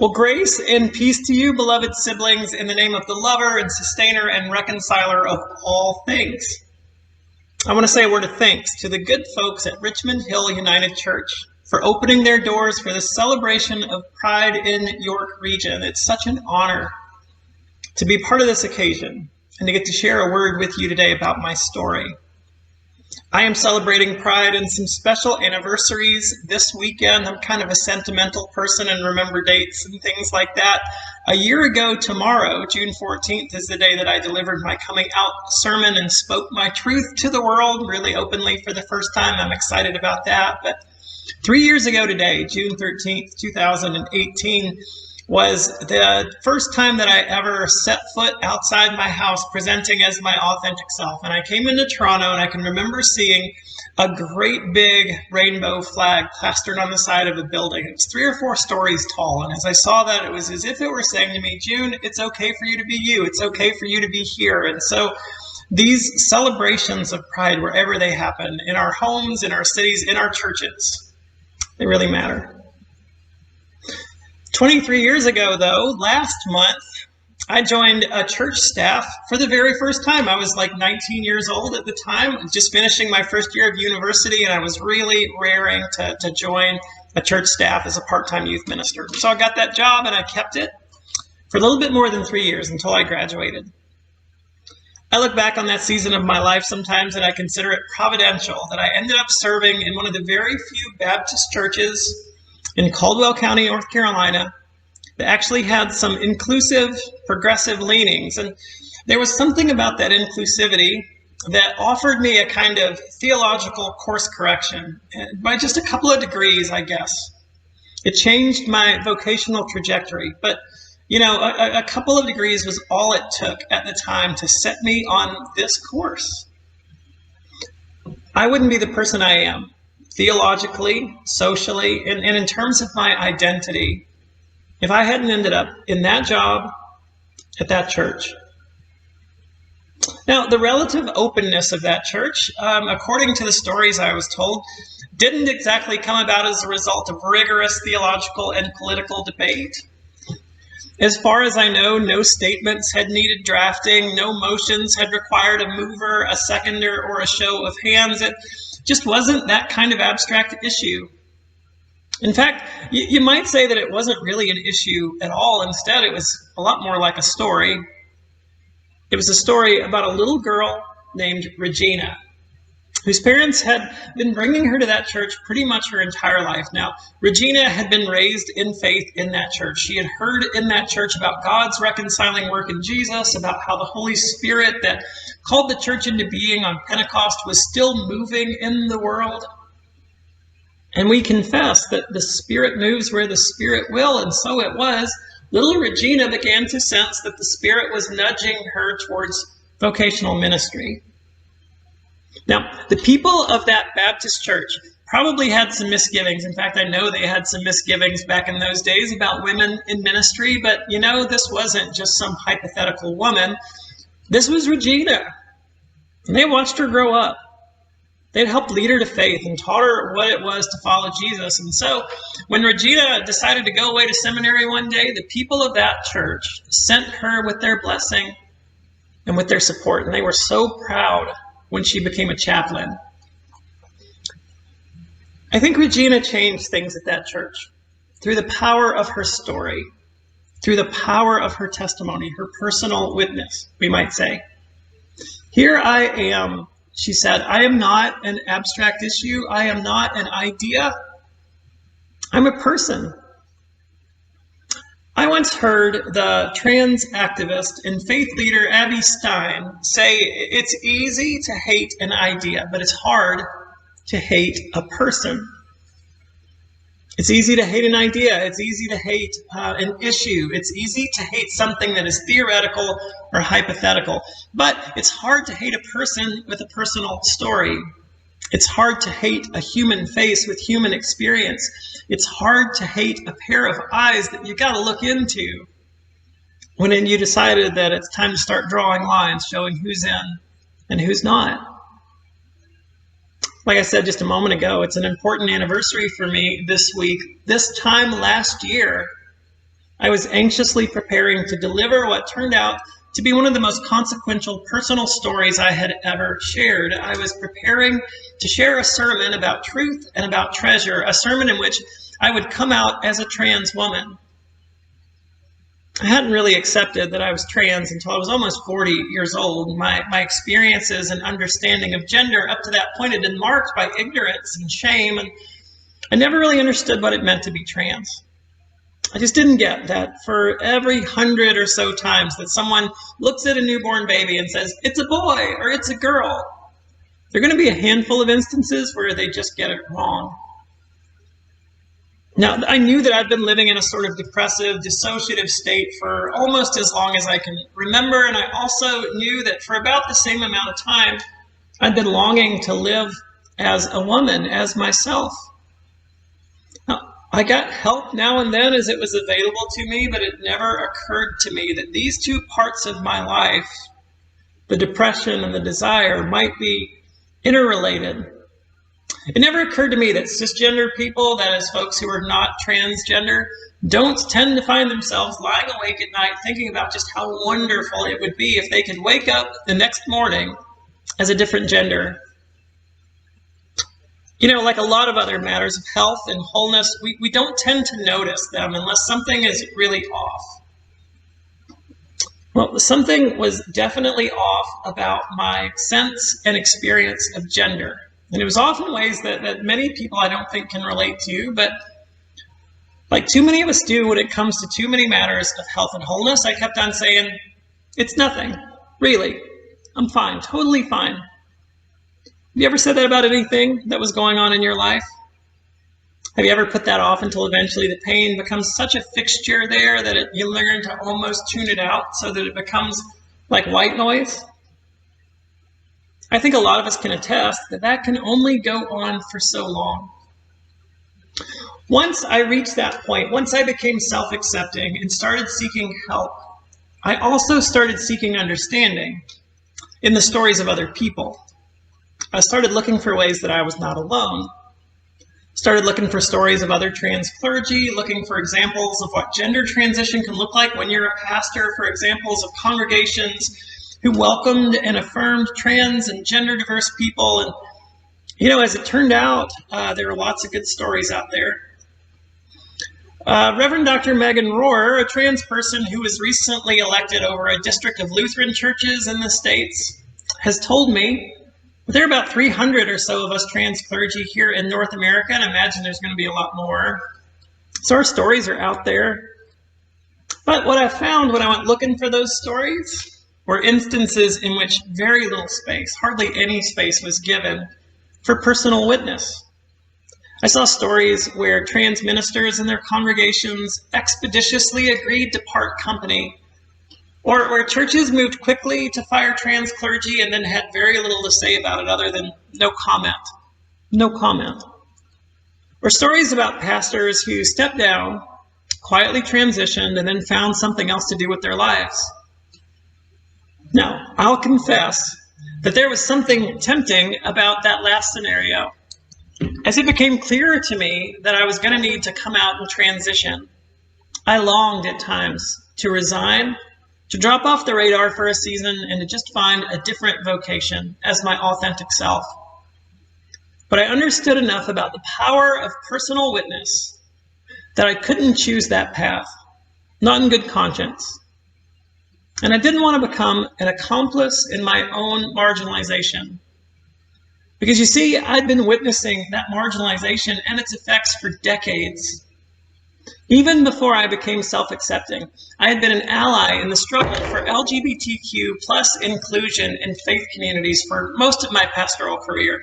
Well, grace and peace to you, beloved siblings, in the name of the lover and sustainer and reconciler of all things. I want to say a word of thanks to the good folks at Richmond Hill United Church for opening their doors for the celebration of Pride in York Region. It's such an honor to be part of this occasion and to get to share a word with you today about my story. I am celebrating Pride and some special anniversaries this weekend. I'm kind of a sentimental person and remember dates and things like that. A year ago tomorrow, June 14th, is the day that I delivered my coming out sermon and spoke my truth to the world really openly for the first time. I'm excited about that. But 3 years ago today, June 13th, 2018, was the first time that I ever set foot outside my house presenting as my authentic self. And I came into Toronto and I can remember seeing a great big rainbow flag plastered on the side of a building. It was 3 or 4 stories tall. And as I saw that, it was as if it were saying to me, June, it's okay for you to be you. It's okay for you to be here. And so these celebrations of Pride, wherever they happen, in our homes, in our cities, in our churches, they really matter. 23 years ago, though, last month, I joined a church staff for the very first time. I was like 19 years old at the time, just finishing my first year of university, and I was really raring to join a church staff as a part-time youth minister. So I got that job, and I kept it for a little bit more than 3 years until I graduated. I look back on that season of my life sometimes, and I consider it providential that I ended up serving in one of the very few Baptist churches in Caldwell County, North Carolina, that actually had some inclusive, progressive leanings. And there was something about that inclusivity that offered me a kind of theological course correction by just a couple of degrees, I guess. It changed my vocational trajectory. But, you know, a couple of degrees was all it took at the time to set me on this course. I wouldn't be the person I am, theologically, socially, and in terms of my identity, if I hadn't ended up in that job at that church. Now, the relative openness of that church, according to the stories I was told, didn't exactly come about as a result of rigorous theological and political debate. As far as I know, no statements had needed drafting, no motions had required a mover, a seconder, or a show of hands. It just wasn't that kind of abstract issue. In fact, you might say that it wasn't really an issue at all. Instead, it was a lot more like a story. It was a story about a little girl named Regina, whose parents had been bringing her to that church pretty much her entire life. Now, Regina had been raised in faith in that church. She had heard in that church about God's reconciling work in Jesus, about how the Holy Spirit that called the church into being on Pentecost was still moving in the world. And we confess that the Spirit moves where the Spirit will, and so it was. Little Regina began to sense that the Spirit was nudging her towards vocational ministry. Now, the people of that Baptist church probably had some misgivings. In fact, I know they had some misgivings back in those days about women in ministry, but you know, this wasn't just some hypothetical woman. This was Regina. And they watched her grow up. They'd helped lead her to faith and taught her what it was to follow Jesus. And so when Regina decided to go away to seminary one day, the people of that church sent her with their blessing and with their support. And they were so proud when she became a chaplain. I think Regina changed things at that church through the power of her story, through the power of her testimony, her personal witness, we might say. Here I am, she said, I am not an abstract issue. I am not an idea. I'm a person. I once heard the trans activist and faith leader Abby Stein say, it's easy to hate an idea, but it's hard to hate a person. It's easy to hate an idea. It's easy to hate an issue. It's easy to hate something that is theoretical or hypothetical. But it's hard to hate a person with a personal story. It's hard to hate a human face with human experience. It's hard to hate a pair of eyes that you got to look into when you decided that it's time to start drawing lines, showing who's in and who's not. Like I said just a moment ago, it's an important anniversary for me this week. This time last year, I was anxiously preparing to deliver what turned out to be one of the most consequential personal stories I had ever shared. I was preparing to share a sermon about truth and about treasure, a sermon in which I would come out as a trans woman. I hadn't really accepted that I was trans until I was almost 40 years old. My experiences and understanding of gender up to that point had been marked by ignorance and shame, and I never really understood what it meant to be trans. I just didn't get that for every 100 or so times that someone looks at a newborn baby and says, it's a boy or it's a girl, there are going to be a handful of instances where they just get it wrong. Now, I knew that I'd been living in a sort of depressive, dissociative state for almost as long as I can remember, and I also knew that for about the same amount of time, I'd been longing to live as a woman, as myself. Now, I got help now and then as it was available to me, but it never occurred to me that these two parts of my life, the depression and the desire, might be interrelated. It never occurred to me that cisgender people, that is folks who are not transgender, don't tend to find themselves lying awake at night thinking about just how wonderful it would be if they could wake up the next morning as a different gender. You know, like a lot of other matters of health and wholeness, we don't tend to notice them unless something is really off. Well, something was definitely off about my sense and experience of gender. And it was off in ways that many people I don't think can relate to, but like too many of us do when it comes to too many matters of health and wholeness, I kept on saying, it's nothing, really. I'm fine, totally fine. Have you ever said that about anything that was going on in your life? Have you ever put that off until eventually the pain becomes such a fixture there that you learn to almost tune it out so that it becomes like white noise? I think a lot of us can attest that that can only go on for so long. Once I reached that point, once I became self-accepting and started seeking help, I also started seeking understanding in the stories of other people. I started looking for ways that I was not alone. Started looking for stories of other trans clergy, looking for examples of what gender transition can look like when you're a pastor, for examples of congregations who welcomed and affirmed trans and gender diverse people. And, you know, as it turned out, there are lots of good stories out there. Reverend Dr. Megan Rohrer, a trans person who was recently elected over a district of Lutheran churches in the States, has told me there are about 300 or so of us trans clergy here in North America, and I imagine there's going to be a lot more. So our stories are out there. But what I found when I went looking for those stories were instances in which very little space, hardly any space, was given for personal witness. I saw stories where trans ministers and their congregations expeditiously agreed to part company, or where churches moved quickly to fire trans clergy and then had very little to say about it other than no comment. No comment. Or stories about pastors who stepped down, quietly transitioned, and then found something else to do with their lives. Now, I'll confess that there was something tempting about that last scenario. As it became clearer to me that I was going to need to come out and transition, I longed at times to resign, to drop off the radar for a season, and to just find a different vocation as my authentic self. But I understood enough about the power of personal witness that I couldn't choose that path, not in good conscience. And I didn't want to become an accomplice in my own marginalization. Because you see, I'd been witnessing that marginalization and its effects for decades. Even before I became self-accepting, I had been an ally in the struggle for LGBTQ plus inclusion in faith communities for most of my pastoral career.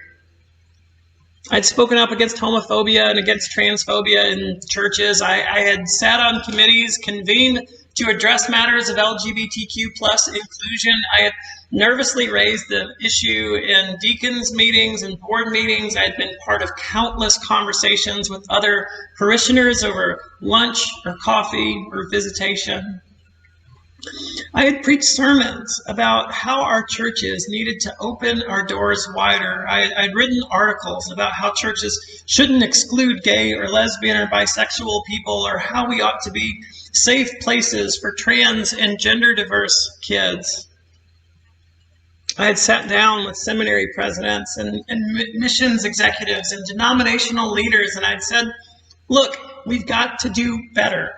I'd spoken up against homophobia and against transphobia in churches. I had sat on committees convened to address matters of LGBTQ plus inclusion. I had nervously raised the issue in deacons meetings and board meetings. I had been part of countless conversations with other parishioners over lunch or coffee or visitation. I had preached sermons about how our churches needed to open our doors wider. I'd written articles about how churches shouldn't exclude gay or lesbian or bisexual people, or how we ought to be safe places for trans and gender diverse kids. I had sat down with seminary presidents and missions executives and denominational leaders, and I'd said, look, we've got to do better.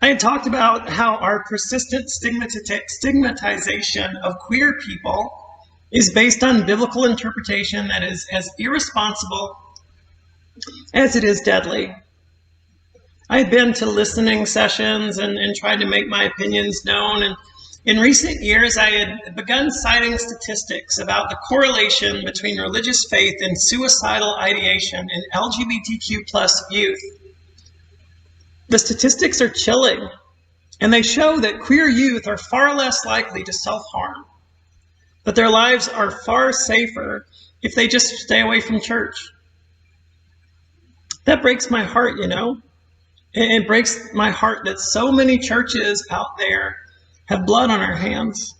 I had talked about how our persistent stigmatization of queer people is based on biblical interpretation that is as irresponsible as it is deadly. I had been to listening sessions and tried to make my opinions known, and in recent years I had begun citing statistics about the correlation between religious faith and suicidal ideation in LGBTQ plus youth. The statistics are chilling, and they show that queer youth are far less likely to self-harm, but their lives are far safer if they just stay away from church. That breaks my heart, you know. It breaks my heart that so many churches out there have blood on our hands.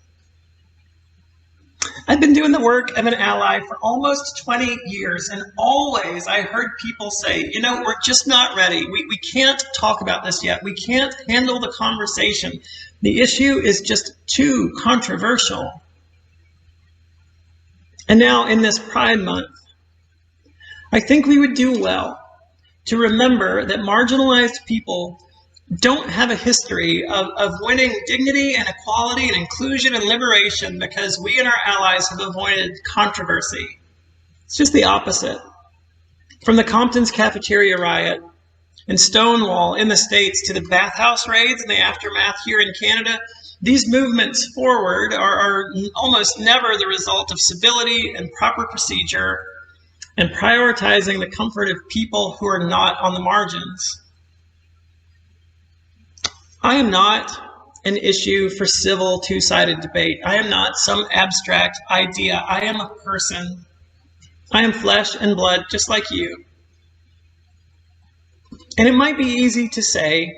I've been doing the work of an ally for almost 20 years, and always I heard people say, you know, we're just not ready. We can't talk about this yet. We can't handle the conversation. The issue is just too controversial. And now in this Pride Month, I think we would do well to remember that marginalized people don't have a history of winning dignity and equality and inclusion and liberation because we and our allies have avoided controversy. It's just the opposite. From the Compton's cafeteria riot and Stonewall in the States to the bathhouse raids and the aftermath here in Canada, these movements forward are almost never the result of civility and proper procedure and prioritizing the comfort of people who are not on the margins. I am not an issue for civil two-sided debate. I am not some abstract idea. I am a person. I am flesh and blood just like you. And it might be easy to say,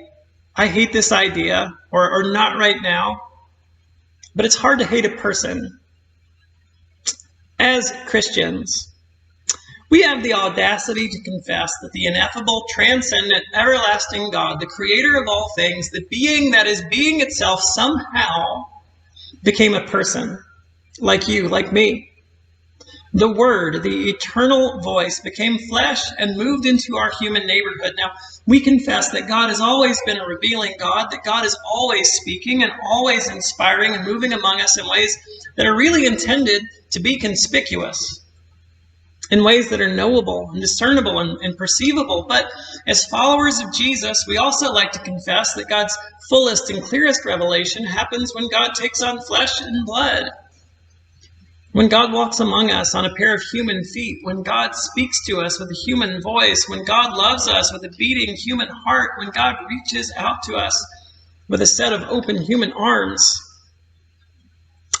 I hate this idea, or not right now, but it's hard to hate a person. As Christians, we have the audacity to confess that the ineffable, transcendent, everlasting God, the creator of all things, the being that is being itself, somehow became a person, like you, like me. The Word, the eternal voice, became flesh and moved into our human neighborhood. Now, we confess that God has always been a revealing God, that God is always speaking and always inspiring and moving among us in ways that are really intended to be conspicuous, in ways that are knowable and discernible and perceivable. But as followers of Jesus, we also like to confess that God's fullest and clearest revelation happens when God takes on flesh and blood, when God walks among us on a pair of human feet, when God speaks to us with a human voice, when God loves us with a beating human heart, when God reaches out to us with a set of open human arms.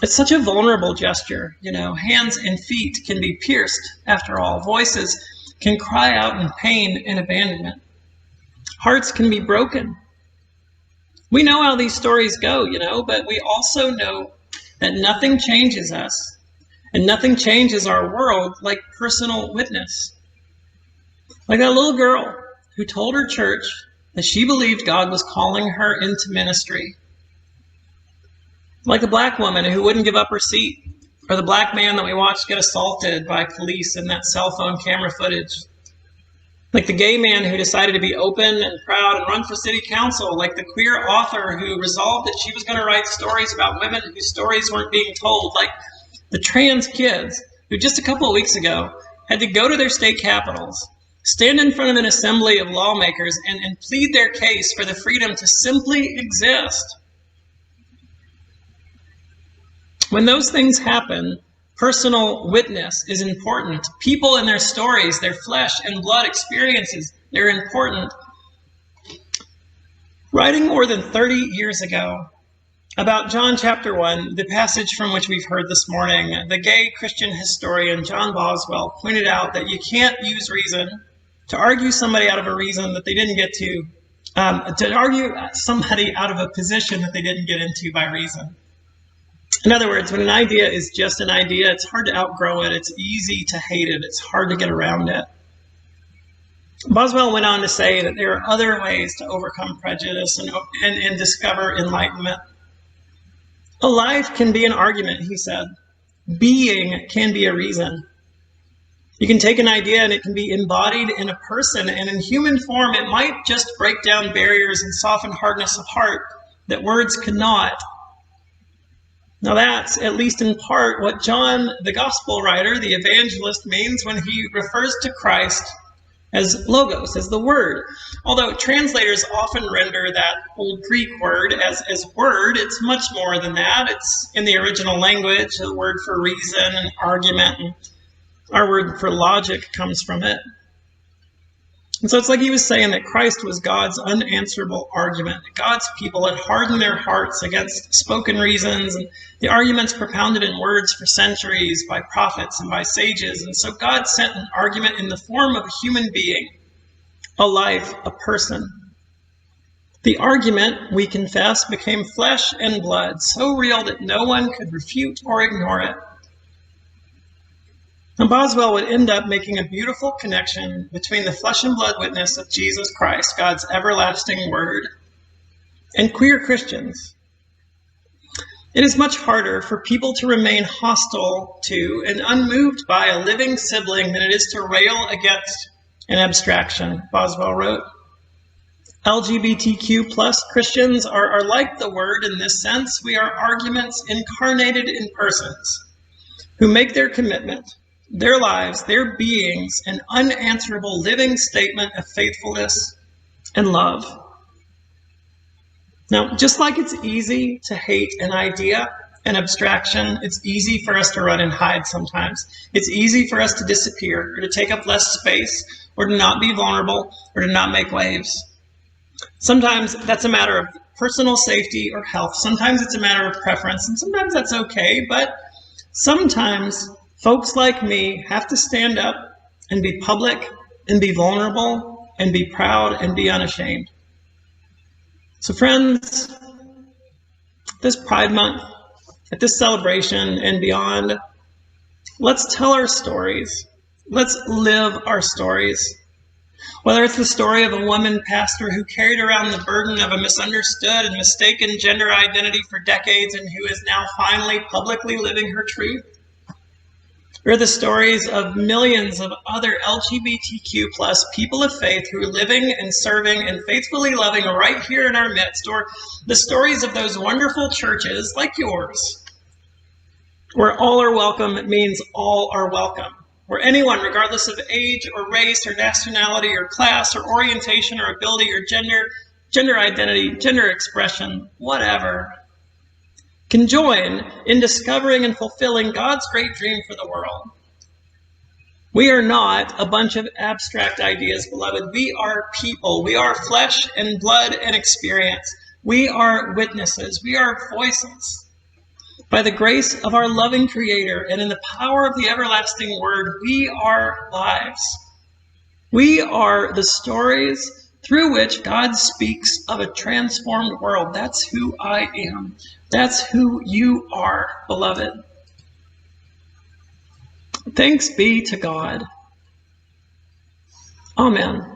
It's such a vulnerable gesture, you know. Hands and feet can be pierced, after all. Voices can cry out in pain and abandonment. Hearts can be broken. We know how these stories go, you know, but we also know that nothing changes us and nothing changes our world like personal witness. Like that little girl who told her church that she believed God was calling her into ministry. Like the black woman who wouldn't give up her seat, or the black man that we watched get assaulted by police in that cell phone camera footage. Like the gay man who decided to be open and proud and run for city council. Like the queer author who resolved that she was going to write stories about women whose stories weren't being told. Like the trans kids who just a couple of weeks ago had to go to their state capitals, stand in front of an assembly of lawmakers and plead their case for the freedom to simply exist. When those things happen, personal witness is important. People and their stories, their flesh and blood experiences, they're important. Writing more than 30 years ago about John chapter 1, the passage from which we've heard this morning, the gay Christian historian John Boswell pointed out that you can't use reason to argue somebody out of a reason that they didn't get to to argue somebody out of a position that they didn't get into by reason. In other words, when an idea is just an idea, it's hard to outgrow it. It's easy to hate it. It's hard to get around it. Boswell went on to say that there are other ways to overcome prejudice and discover enlightenment. A life can be an argument, he said. Being can be a reason. You can take an idea and it can be embodied in a person, and in human form it might just break down barriers and soften hardness of heart that words cannot. Now that's, at least in part, what John, the gospel writer, the evangelist, means when he refers to Christ as logos, as the word. Although translators often render that old Greek word as word, it's much more than that. It's in the original language, a word for reason and argument, and our word for logic comes from it. And so it's like he was saying that Christ was God's unanswerable argument. God's people had hardened their hearts against spoken reasons and the arguments propounded in words for centuries by prophets and by sages. And so God sent an argument in the form of a human being, a life, a person. The argument, we confess, became flesh and blood, so real that no one could refute or ignore it. And Boswell would end up making a beautiful connection between the flesh and blood witness of Jesus Christ, God's everlasting word, and queer Christians. It is much harder for people to remain hostile to and unmoved by a living sibling than it is to rail against an abstraction, Boswell wrote. LGBTQ plus Christians are like the word in this sense. We are arguments incarnated in persons who make their commitment, their lives, their beings, an unanswerable living statement of faithfulness and love. Now, just like it's easy to hate an idea, an abstraction, it's easy for us to run and hide sometimes. It's easy for us to disappear or to take up less space or to not be vulnerable or to not make waves. Sometimes that's a matter of personal safety or health. Sometimes it's a matter of preference, and sometimes that's okay, but sometimes folks like me have to stand up and be public and be vulnerable and be proud and be unashamed. So friends, this Pride Month, at this celebration and beyond, let's tell our stories. Let's live our stories. Whether it's the story of a woman pastor who carried around the burden of a misunderstood and mistaken gender identity for decades and who is now finally publicly living her truth, or the stories of millions of other LGBTQ plus people of faith who are living and serving and faithfully loving right here in our midst, or the stories of those wonderful churches like yours, where all are welcome means all are welcome, where anyone, regardless of age or race or nationality or class or orientation or ability or gender identity, gender expression, whatever, can join in discovering and fulfilling God's great dream for the world. We are not a bunch of abstract ideas, beloved. We are people. We are flesh and blood and experience. We are witnesses. We are voices. By the grace of our loving Creator and in the power of the everlasting Word, we are lives. We are the stories through which God speaks of a transformed world. That's who I am. That's who you are, beloved. Thanks be to God. Amen.